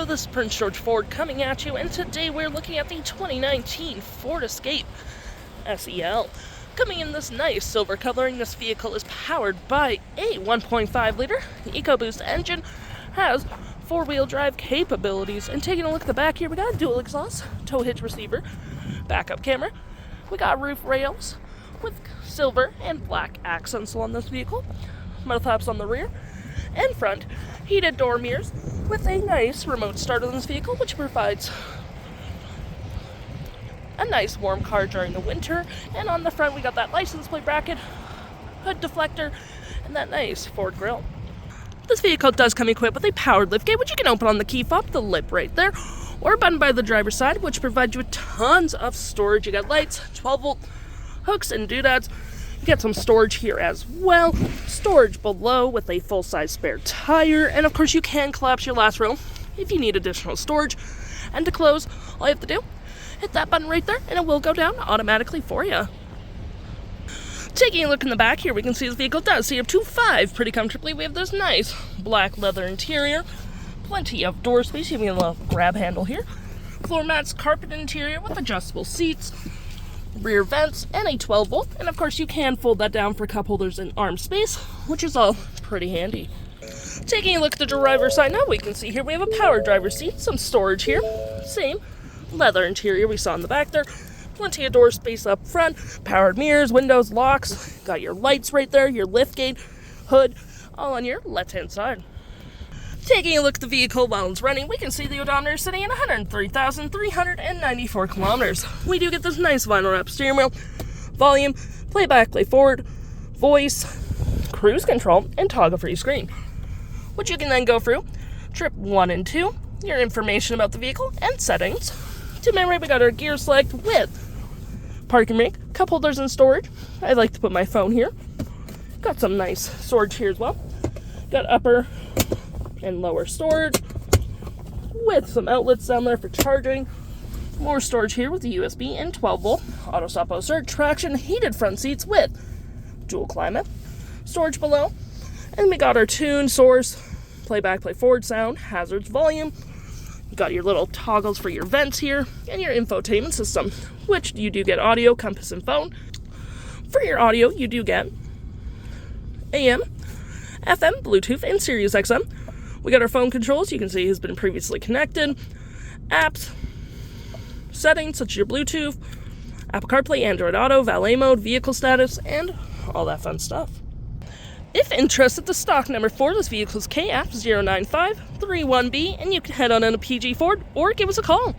Hello, this is Prince George Ford coming at you, and today we're looking at the 2019 Ford Escape SEL. Coming in this nice silver coloring, this vehicle is powered by a 1.5-liter EcoBoost engine, has four-wheel drive capabilities, and taking a look at the back here, we got a dual exhaust, tow hitch receiver, backup camera, we got roof rails with silver and black accents on this vehicle, metal flaps on the rear and front, heated door mirrors with a nice remote start on this vehicle, which provides a nice warm car during the winter. And on the front we got that license plate bracket, hood deflector, and that nice Ford grille. This vehicle does come equipped with a powered liftgate, which you can open on the key fob, the lip right there, or a button by the driver's side, which provides you with tons of storage. You got lights, 12-volt hooks and doodads. You get some storage here as well, storage below with a full-size spare tire, and of course you can collapse your last row if you need additional storage. And to close, all you have to do, hit that button right there and it will go down automatically for you. Taking a look in the back here, we can see this vehicle does seat up to 5 pretty comfortably. We have this nice black leather interior, plenty of door space, even a little grab handle here, floor mats, carpet interior with adjustable seats, rear vents, and a 12-volt, and of course you can fold that down for cup holders and arm space, which is all pretty handy. Taking a look at the driver's side now, we can see here we have a power driver's seat, some storage here, same leather interior we saw in the back there, plenty of door space up front, powered mirrors, windows, locks, got your lights right there, your liftgate, hood, all on your left-hand side. Taking a look at the vehicle while it's running, we can see the odometer sitting at 103,394 kilometers. We do get this nice vinyl wrap steering wheel, volume, playback, play forward, voice, cruise control, and toggle-free screen, which you can then go through trip 1 and 2, your information about the vehicle, and settings. To memory, we got our gear select with parking brake, cup holders, and storage. I like to put my phone here. Got some nice storage here as well. Got upper and lower storage with some outlets down there for charging. More storage here with the USB and 12-volt auto stop start, traction, heated front seats with dual climate, storage below, and we got our tune, source, playback, play forward sound, hazards, volume. You got your little toggles for your vents here and your infotainment system, which you do get audio, compass, and phone. For your audio, you do get AM, FM, Bluetooth, and SiriusXM. We got our phone controls, you can see has been previously connected, apps, settings such as your Bluetooth, Apple CarPlay, Android Auto, valet mode, vehicle status, and all that fun stuff. If interested, the stock number for this vehicle is KF09531B, and you can head on into PG Ford or give us a call.